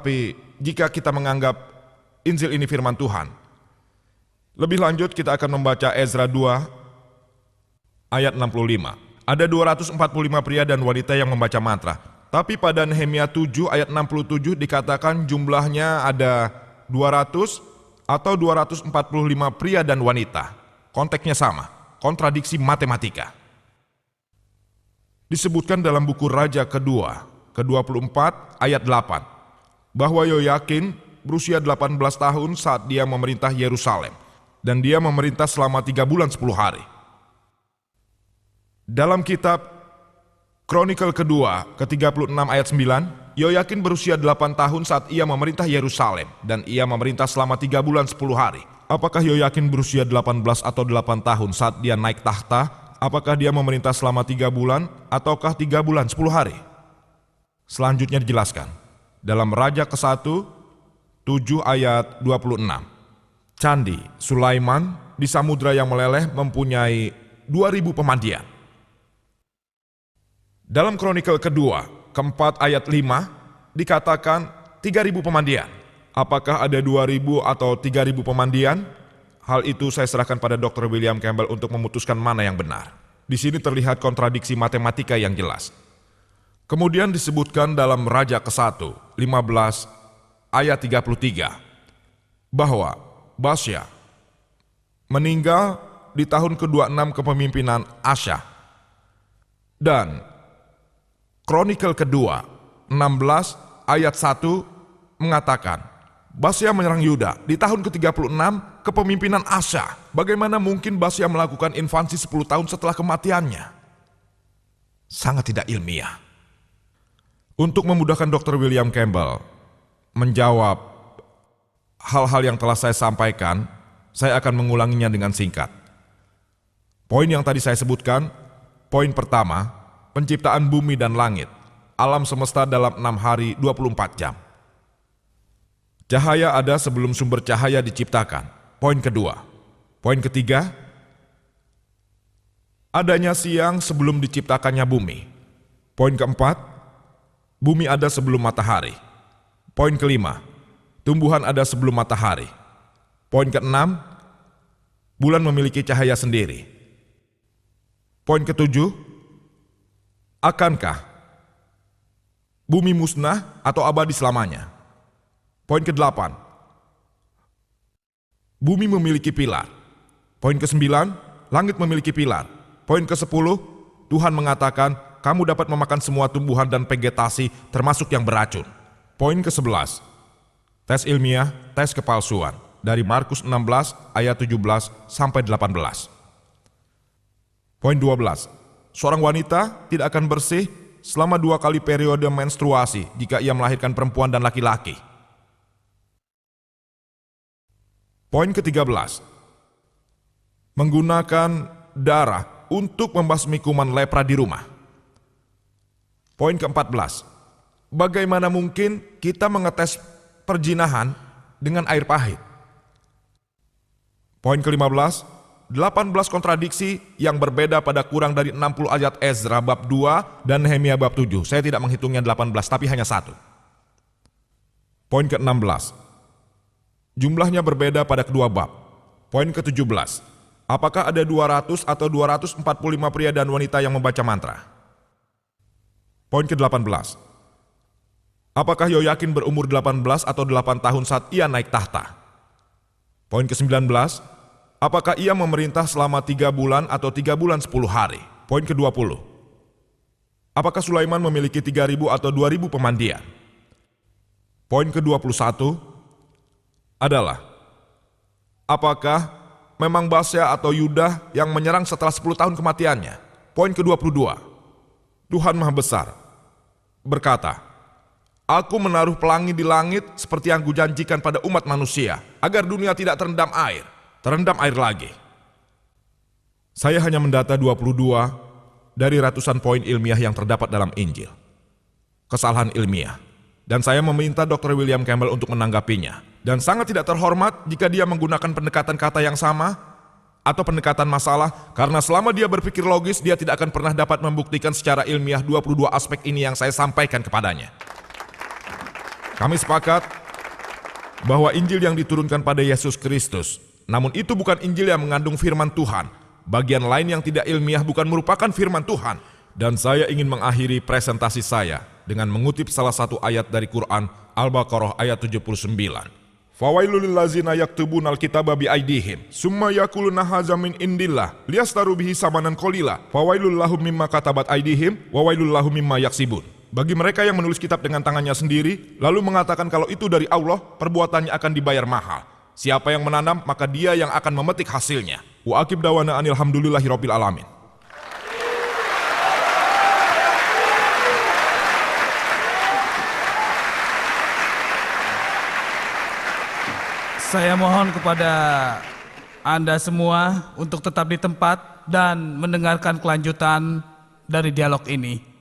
Tapi jika kita menganggap Injil ini firman Tuhan, lebih lanjut kita akan membaca Ezra 2 ayat 65. Ada 245 pria dan wanita yang membaca mantra. Tapi pada Nehemia 7 ayat 67 dikatakan jumlahnya ada 200 atau 245 pria dan wanita. Konteksnya sama, kontradiksi matematika. Disebutkan dalam buku Raja kedua, ke-24 ayat 8, bahwa Yoyakin berusia 18 tahun saat dia memerintah Yerusalem, dan dia memerintah selama 3 bulan 10 hari. Dalam kitab Kronikel kedua, ke-36 ayat 9, Yoyakin berusia 8 tahun saat ia memerintah Yerusalem, dan ia memerintah selama 3 bulan 10 hari. Apakah Yoyakin berusia 18 atau 8 tahun saat dia naik tahta? Apakah dia memerintah selama 3 bulan, ataukah 3 bulan 10 hari? Selanjutnya dijelaskan dalam Raja ke-1, 7 ayat 26. Candi Sulaiman di samudra yang meleleh mempunyai 2000 pemandian. Dalam Kronikel kedua, ke-4 ayat 5, dikatakan 3000 pemandian. Apakah ada 2000 atau 3000 pemandian? Hal itu saya serahkan pada Dr. William Campbell untuk memutuskan mana yang benar. Di sini terlihat kontradiksi matematika yang jelas. Kemudian disebutkan dalam Raja ke-1, 15 ayat 33, bahwa Basya meninggal di tahun ke-26 kepemimpinan Asa. Dan Kronikel kedua, 16 ayat 1 mengatakan, Basya menyerang Yuda di tahun ke-36 kepemimpinan Asa. Bagaimana mungkin Basya melakukan invasi 10 tahun setelah kematiannya? Sangat tidak ilmiah. Untuk memudahkan Dr. William Campbell menjawab hal-hal yang telah saya sampaikan, saya akan mengulanginya dengan singkat. Poin yang tadi saya sebutkan, poin pertama, penciptaan bumi dan langit, alam semesta dalam 6 hari 24 jam. Cahaya ada sebelum sumber cahaya diciptakan. Poin kedua. Poin ketiga, adanya siang sebelum diciptakannya bumi. Poin keempat, bumi ada sebelum matahari. Poin kelima, tumbuhan ada sebelum matahari. Poin keenam, bulan memiliki cahaya sendiri. Poin ketujuh, akankah bumi musnah atau abadi selamanya? Poin ke-8, bumi memiliki pilar. Poin ke-9, langit memiliki pilar. Poin ke-10, Tuhan mengatakan, kamu dapat memakan semua tumbuhan dan vegetasi termasuk yang beracun. Poin ke-11, tes ilmiah, tes kepalsuan, dari Markus 16 ayat 17 sampai 18. Poin 12, seorang wanita tidak akan bersih selama 2 kali periode menstruasi jika ia melahirkan perempuan dan laki-laki. Poin ke-13, menggunakan darah untuk membasmi kuman lepra di rumah. Poin ke-14, bagaimana mungkin kita mengetes perjinahan dengan air pahit? Poin ke-15, 18 kontradiksi yang berbeda pada kurang dari 60 ayat Ezra bab 2 dan Nehemia bab 7. Saya tidak menghitungnya 18, tapi hanya 1. Poin ke-16, jumlahnya berbeda pada kedua bab. Poin ke-17, apakah ada 200 atau 245 pria dan wanita yang membaca mantra? Poin ke-18, apakah Yoyakin berumur 18 atau 8 tahun saat ia naik tahta? Poin ke-19, apakah ia memerintah selama 3 bulan atau 3 bulan 10 hari? Poin ke-20, apakah Sulaiman memiliki 3.000 atau 2.000 pemandian? Poin ke-21 adalah, apakah memang Basya atau Yuda yang menyerang setelah 10 tahun kematiannya? Poin ke-22, Tuhan Maha Besar berkata, aku menaruh pelangi di langit seperti yang kujanjikan pada umat manusia, agar dunia tidak terendam air lagi. Saya hanya mendata 22 dari ratusan poin ilmiah yang terdapat dalam Injil. Kesalahan ilmiah. Dan saya meminta Dr. William Campbell untuk menanggapinya. Dan sangat tidak terhormat jika dia menggunakan pendekatan kata yang sama atau pendekatan masalah, karena selama dia berpikir logis, dia tidak akan pernah dapat membuktikan secara ilmiah 22 aspek ini yang saya sampaikan kepadanya. Kami sepakat bahwa Injil yang diturunkan pada Yesus Kristus, namun itu bukan Injil yang mengandung firman Tuhan. Bagian lain yang tidak ilmiah bukan merupakan firman Tuhan. Dan saya ingin mengakhiri presentasi saya dengan mengutip salah satu ayat dari Quran Al-Baqarah ayat 79. Fawailul lillazina yaktubuna alkitaba biaidihim summa yaquluna hadza min indillah liyastaru bihi samanan qalila fawailul lahum mimma katabat aidihim wa wailul lahum mimma yaksibun. Bagi mereka yang menulis kitab dengan tangannya sendiri lalu mengatakan kalau itu dari Allah, perbuatannya akan dibayar mahal. Siapa yang menanam maka dia yang akan memetik hasilnya. Wa aqib dawana anil hamdulillahirabbil alamin. Saya mohon kepada Anda semua untuk tetap di tempat dan mendengarkan kelanjutan dari dialog ini.